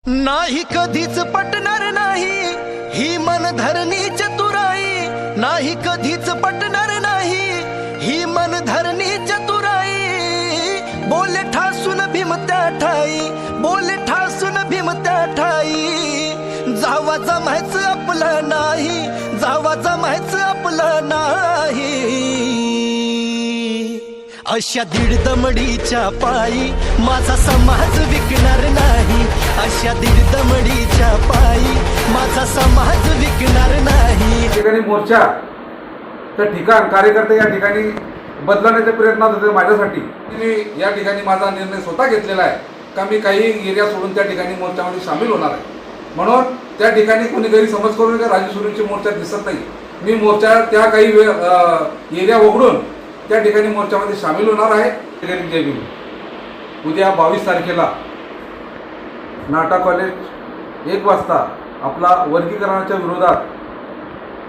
नाही कधीच पटणार नाही ही मनधरणी चतुराई, नाही कधीच पटणार नाही ही मनधरणी चतुराई। बोले ठासून भीमत्या ठाई, बोले ठासून भीमत्या ठाई। जावा जमायचं आपलं नाही, जावा जमायचं आपलं नाही। अशा दीड दमडीच्या पायी माझा समाज विकणार नाही, अशा दीड दमडीच्या पायी माझा समाज विकणार नाही। ठिकाणी मोर्चा तर ठिकाण कार्यकर्ते या ठिकाणी बदलण्याचे प्रयत्न होते माझ्यासाठी। मी या ठिकाणी माझा निर्णय स्वतः घेतलेला आहे का मी काही एरिया सोडून त्या ठिकाणी मोर्चामध्ये सामील होणार आहे। म्हणून त्या ठिकाणी कोणी गैरसमज करून का राजू सुरेंची मोर्चा दिसत नाही, मी मोर्चा त्या काही एरिया वगळून त्या ठिकाणी मोर्चामध्ये सामील होणार आहे। जय भीम। उद्या 22 तारखेला नाटा कॉलेज 1 वाजता आपला वर्गीकरणाच्या विरोधात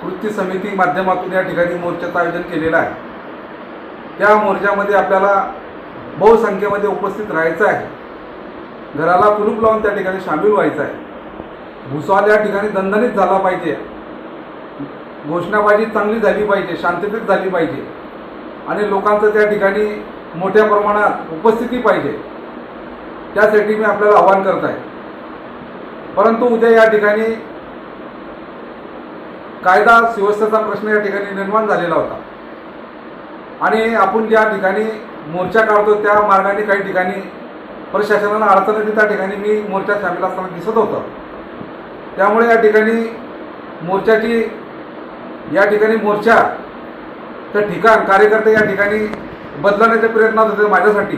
कृती समिती माध्यमातून या ठिकाणी मोर्चाचं आयोजन केलेलं आहे। त्या मोर्चामध्ये आपल्याला बहुसंख्येमध्ये उपस्थित राहायचं आहे, घराला कुलूप लावून त्या ठिकाणी सामील व्हायचं आहे। भुसावळ या ठिकाणी दणदणीत झाला पाहिजे, घोषणाबाजी चांगली झाली पाहिजे, शांततेत झाली पाहिजे आणि लोकांचं त्या ठिकाणी मोठ्या प्रमाणात उपस्थिती पाहिजे, त्यासाठी मी आपल्याला आवाहन करत आहे। परंतु उद्या या ठिकाणी कायदा सुव्यवस्थेचा प्रश्न या ठिकाणी निर्माण झालेला होता आणि आपण ज्या ठिकाणी मोर्चा काढतो त्या मार्गाने काही ठिकाणी प्रशासनाला अडचण येते, त्या ठिकाणी मी मोर्चात सामील असताना दिसत होतं। त्यामुळे या ठिकाणी मोर्चाची या ठिकाणी मोर्चा तर ठिकाण कार्यकर्ते या ठिकाणी बदलण्याचे प्रयत्न होते माझ्यासाठी,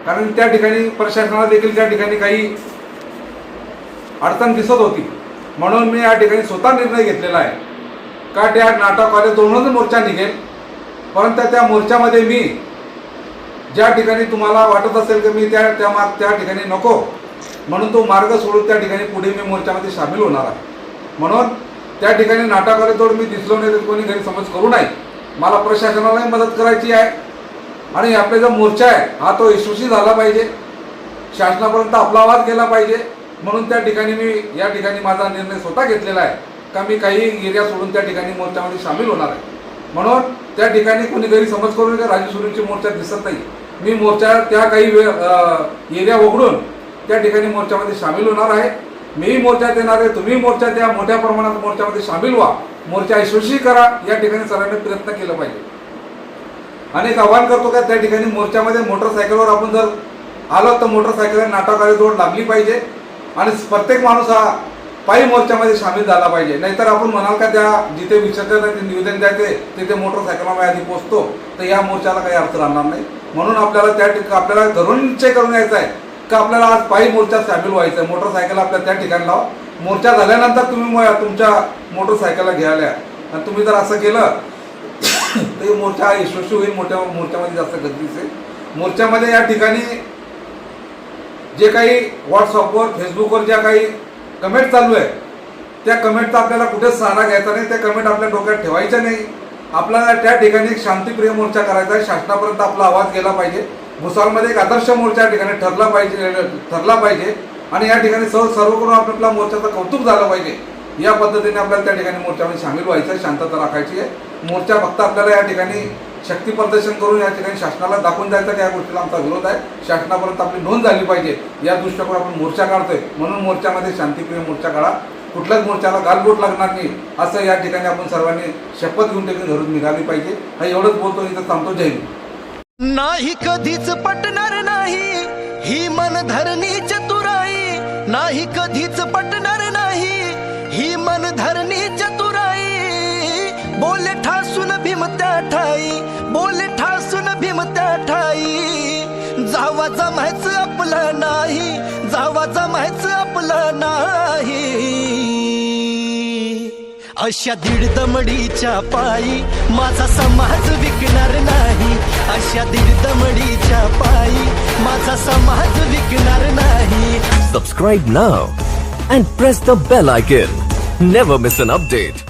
कारण त्या ठिकाणी प्रशासनाला देखील त्या ठिकाणी काही अडचण दिसत होती। म्हणून मी या ठिकाणी स्वतः निर्णय घेतलेला आहे का त्या नाटा कॉलेजवरूनच मोर्चा निघेल, परंतु त्या मोर्चामध्ये मी ज्या ठिकाणी तुम्हाला वाटत असेल की मी त्या ठिकाणी नको, म्हणून तो मार्ग सोडून त्या ठिकाणी पुढे मी मोर्चामध्ये सामील होणार आहे। म्हणून त्या ठिकाणी नाटा कॉलेजजवळ मी दिसलो नाही तर कोणी गैरसमज करू नये। मला प्रशासनालाही मदत करायची आहे आणि आपला जो मोर्चा आहे हा तो यशस्वी झाला पाहिजे, शासनापर्यंत आपला आवाज गेला पाहिजे। म्हणून त्या ठिकाणी मी या ठिकाणी माझा निर्णय स्वतः घेतलेला आहे का मी काही एरिया सोडून त्या ठिकाणी मोर्चामध्ये सामील होणार आहे। म्हणून त्या ठिकाणी कोणी गैरसमज करून का राजू सुरेंची मोर्चा दिसत नाही, मी मोर्चा त्या काही एरिया वगळून त्या ठिकाणी मोर्चामध्ये सामील होणार आहे। मीही मोर्चात येणार आहे, तुम्ही मोर्चात या, मोठ्या प्रमाणात मोर्चामध्ये सामील व्हा, मोर्चा यशस्वी करा, या ठिकाणी सर्वांनी प्रयत्न केला पाहिजे। अनेक आवाहन करतो का त्या ठिकाणी मोर्चामध्ये मोटरसायकलवर आपण जर आलो तर मोटरसायकल नाटा कॉलेजजवळ लागली पाहिजे आणि प्रत्येक माणूस हा पायी मोर्चामध्ये सामील झाला पाहिजे। नाहीतर आपण म्हणाल का त्या जिथे विसर्जन निवेदन द्यायचे तिथे मोटरसायकलमध्ये आधी पोहोचतो, तर या मोर्चाला काही अर्थ राहणार नाही। म्हणून आपल्याला घरून निश्चय करून यायचा आहे का आपल्याला आज पायी मोर्चात सामील व्हायचं आहे। मोटरसायकल आपल्या त्या ठिकाणी लावा, मोर्चा झाल्यानंतर तुम्ही तुमच्या मोटरसायकलला घ्यायला आणि तुम्ही जर असं केलं तर मोर्चा यशस्वी होईल, मोठ्या मोर्चामध्ये जास्त गर्दी दिसेल। मोर्चामध्ये या ठिकाणी जे काही व्हॉट्सअपवर फेसबुकवर ज्या काही कमेंट चालू आहे त्या कमेंटचा आपल्याला कुठेच सहारा घ्यायचा नाही, त्या कमेंट आपल्या डोक्यात ठेवायच्या नाही। आपल्याला त्या ठिकाणी एक शांतिप्रिय मोर्चा करायचा आहे, शासनापर्यंत आपला आवाज गेला पाहिजे। भुसावळमध्ये एक आदर्श मोर्चा या ठिकाणी ठरला पाहिजे आणि या ठिकाणी सर्व करून आपल्या मोर्चाचं कौतुक झालं पाहिजे। या पद्धतीने आपल्याला त्या ठिकाणी मोर्चामध्ये सामील व्हायचं आहे, शांतता राखायची आहे। मोर्चा फक्त आपल्याला या ठिकाणी शक्ती प्रदर्शन करून या ठिकाणी शासनाला दाखवून द्यायचा की या गोष्टीला आमचा विरोध आहे, शासनापर्यंत आपली नोंद झाली पाहिजे, या दृष्टीकोन आपण मोर्चा काढतोय। म्हणून मोर्चामध्ये शांतिप्रिय मोर्चा काढा, कुठल्याच मोर्चाला गालबोट लागणार नाही असं या ठिकाणी आपण सर्वांनी शपथ घेऊन घरून निघाली पाहिजे। हा एवढंच बोलतो, इथं थांबतो। जय हिंद। नाही कधीच पटणार नाही ही मनधरणी चतुराई, नाही कधीच पटणार नाही ही मनधरणी चतुराई। बोले ठासून भीमत्या ठाई, बोले ठासून भीमत्या ठाई। जावा जमायचं आपलं नाही, जावा जमायचं आपलं नाही। अशा दीड दमडीच्या पायी माझा समाज विकणार नाही, अशा दीड दमडीच्या पायी माझा समाज विकणार नाही। Subscribe now and press the bell icon. Never miss an update.